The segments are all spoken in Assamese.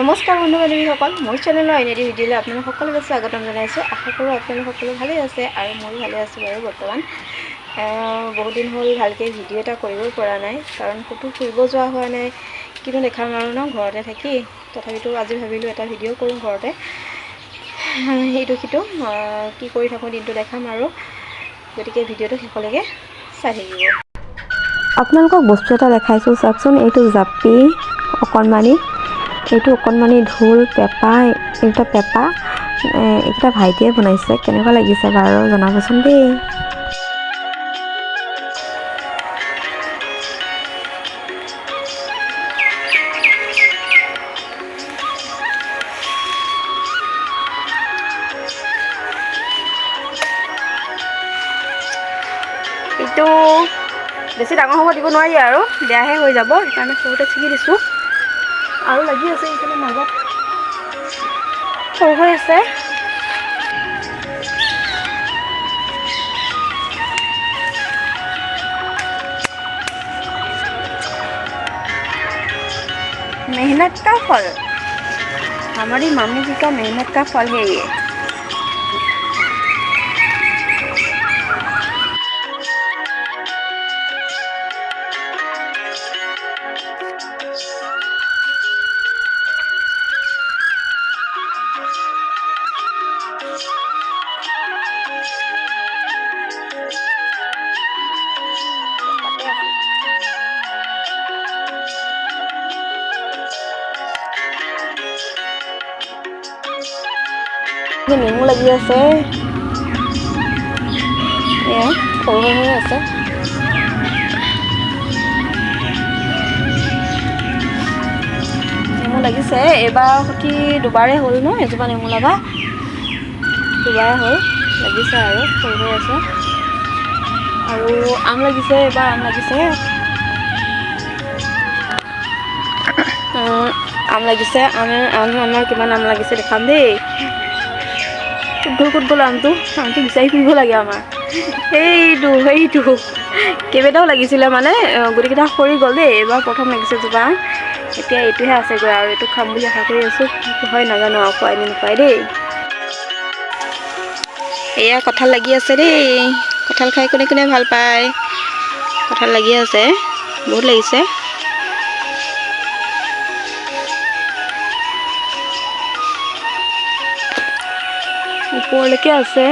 নমস্কাৰ বন্ধু বান্ধৱীসকল, মোৰ চেনেলৰ এনে ভিডিঅ'লৈ আপোনালোক সকলোকে স্বাগতম জনাইছোঁ। আশা কৰোঁ আপোনালোক সকলো ভালেই আছে আৰু ময়ো ভালে আছোঁ বাৰু। বৰ্তমান বহুত দিন হ'ল ভালকৈ ভিডিঅ' এটা কৰিবই পৰা নাই, কাৰণ ক'তো ফুৰিব যোৱা হোৱা নাই। কিন্তু দেখাম আৰু ন, ঘৰতে থাকি। তথাপিতো আজি ভাবিলোঁ এটা ভিডিঅ' কৰোঁ ঘৰতে, ইটো সিটো কি কৰি থাকোঁ দিনটো দেখাম আৰু। গতিকে ভিডিঅ'টো শেষলৈকে চাই থাকিব। আপোনালোকক বস্তু এটা দেখাইছোঁ, চাওকচোন। এইটো জাপি অকণমানি, এইটো অকণমানি ঢোল, পেঁপা, এইকেইটা পেঁপা এইকেইটা ভাইটিয়ে বনাইছে। কেনেকুৱা লাগিছে বাৰু জনাবচোন দেই। এইটো বেছি ডাঙৰ হ'ব দিব নোৱাৰি আৰু, বেয়াহে হৈ যাব, সেইকাৰণে সৰুতে ছিঙি দিছোঁ। আৰু লাগি আছে এইফালে মাজত সৰু হৈ আছে। मेहनत का फल, हमारी मम्मी जी का मेहनत का फल है ये। নেমু লাগি আছে, এয়া সৰু হৈ আছে। নেমু লাগিছে, এইবাৰ সতি দুবাৰেই হ'ল ন, এজোপা নেমু লগা দুবাৰে হ'ল। লাগিছে আৰু সৰু হৈ আছে। আৰু আম লাগিছে, এইবাৰ আম লাগিছে, আম লাগিছে। আমাৰ কিমান আম লাগিছে দেখাম দেই। ক'ত গ'ল আমটো বিচাৰি ফুৰিব লাগে আমাৰ। সেইটো কেইবাটাও লাগিছিলে, মানে গোটেইকেইটা সৰি গ'ল দেই। এইবাৰ প্ৰথম লাগিছে জোপা। এতিয়া এইটোহে আছেগৈ আৰু, এইটো খাম বুলি আশা কৰি আছোঁ। কি হয় নাজানো আৰু, খুৱাই নে নোখুৱাই দেই। এয়া কঁঠাল লাগি আছে দেই। কঁঠাল খাই কোনে কোনে ভাল পায়। কঁঠাল লাগি আছে, বহুত লাগিছে। ওপৰলৈকে আছে।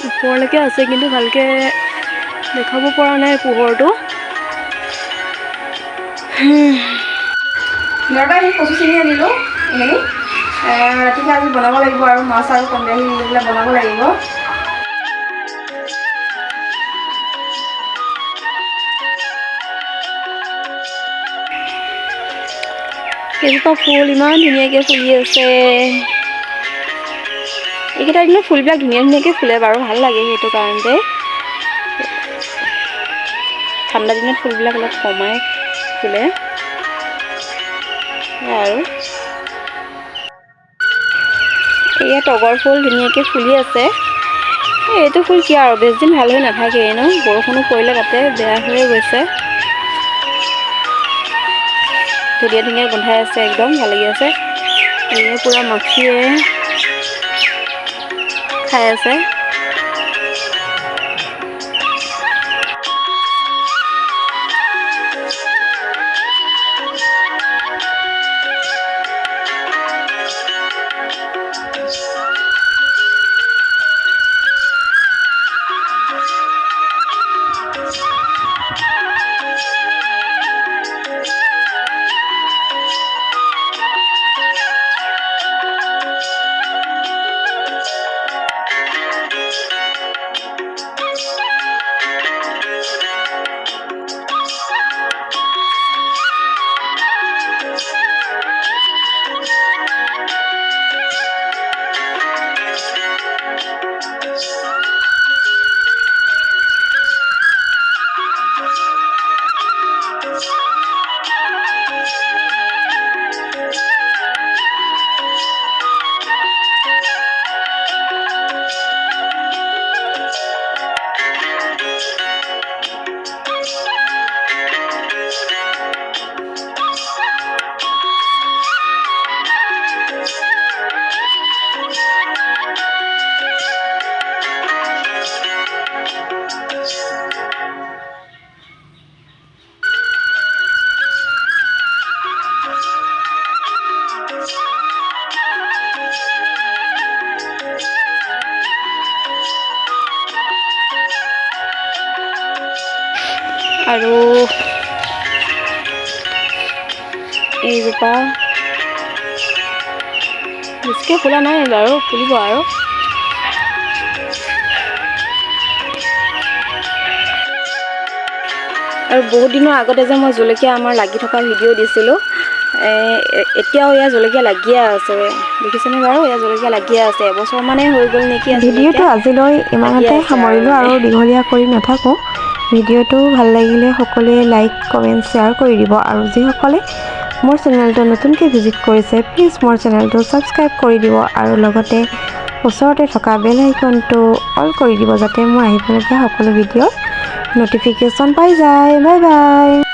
ওপৰলৈকে আছে, কিন্তু ভালকৈ দেখাব পৰা নাই পোহৰটো। ঘৰৰপৰা আহি কচু ছিঙি আনিলোঁ। এইখিনি ৰাতিকৈ আজি বনাব লাগিব আৰু, মাছ আৰু কণী দি পেলাই বনাব লাগিব। এজোপা ফুল ইমান ধুনীয়াকৈ ফুলি আছে। এইকেইটা দিনত ফুলবিলাক ধুনীয়া ধুনীয়াকৈ ফুলে বাৰু, ভাল লাগে সেইটো কাৰণতে। ঠাণ্ডা দিনত ফুলবিলাক অলপ কমাই ফুলে আৰু। এয়া তগৰ ফুল ধুনীয়াকৈ ফুলি আছে। এইটো ফুল কি আৰু, বেছিদিন ভাল হৈ নাথাকেই ন, বৰষুণো পৰিলে তাতে বেয়া হৈয়ে গৈছে। ধুনীয়া ধুনীয়া গোন্ধাই আছে, একদম ভাল লাগি আছে। এয়া পূৰা মাখিয়ে খাই আছে। আৰু এইজোপা বেছিকৈ ফুলা নাই বাৰু, ফুলিব আৰু। আৰু বহুত দিনৰ আগতে যে মই জলকীয়া আমাৰ লাগি থকা ভিডিঅ' দিছিলোঁ, এতিয়াও এয়া জলকীয়া লাগিয়ে আছে, দেখিছেনে বাৰু? এয়া জলকীয়া লাগিয়ে আছে, এবছৰমানেই হৈ গ'ল নেকি। ভিডিঅ'টো আজিলৈ ইমানতে সামৰিলোঁ আৰু দীঘলীয়া কৰি নাথাকোঁ। ভিডিঅ'টো ভাল লাগিলে সকলোৱে লাইক, কমেণ্ট, শ্বেয়াৰ কৰি দিব। আৰু যিসকলে মোৰ চেনেলটো নতুনকৈ ভিজিট কৰিছে, প্লিজ মোৰ চেনেলটো ছাবস্ক্ৰাইব কৰি দিব আৰু লগতে ওচৰতে থকা বেল আইকনটো অল কৰি দিব, যাতে মোৰ আহিবলগীয়া সকলো ভিডিঅ'ৰ ন'টিফিকেশ্যন পাই যায়। Bye bye.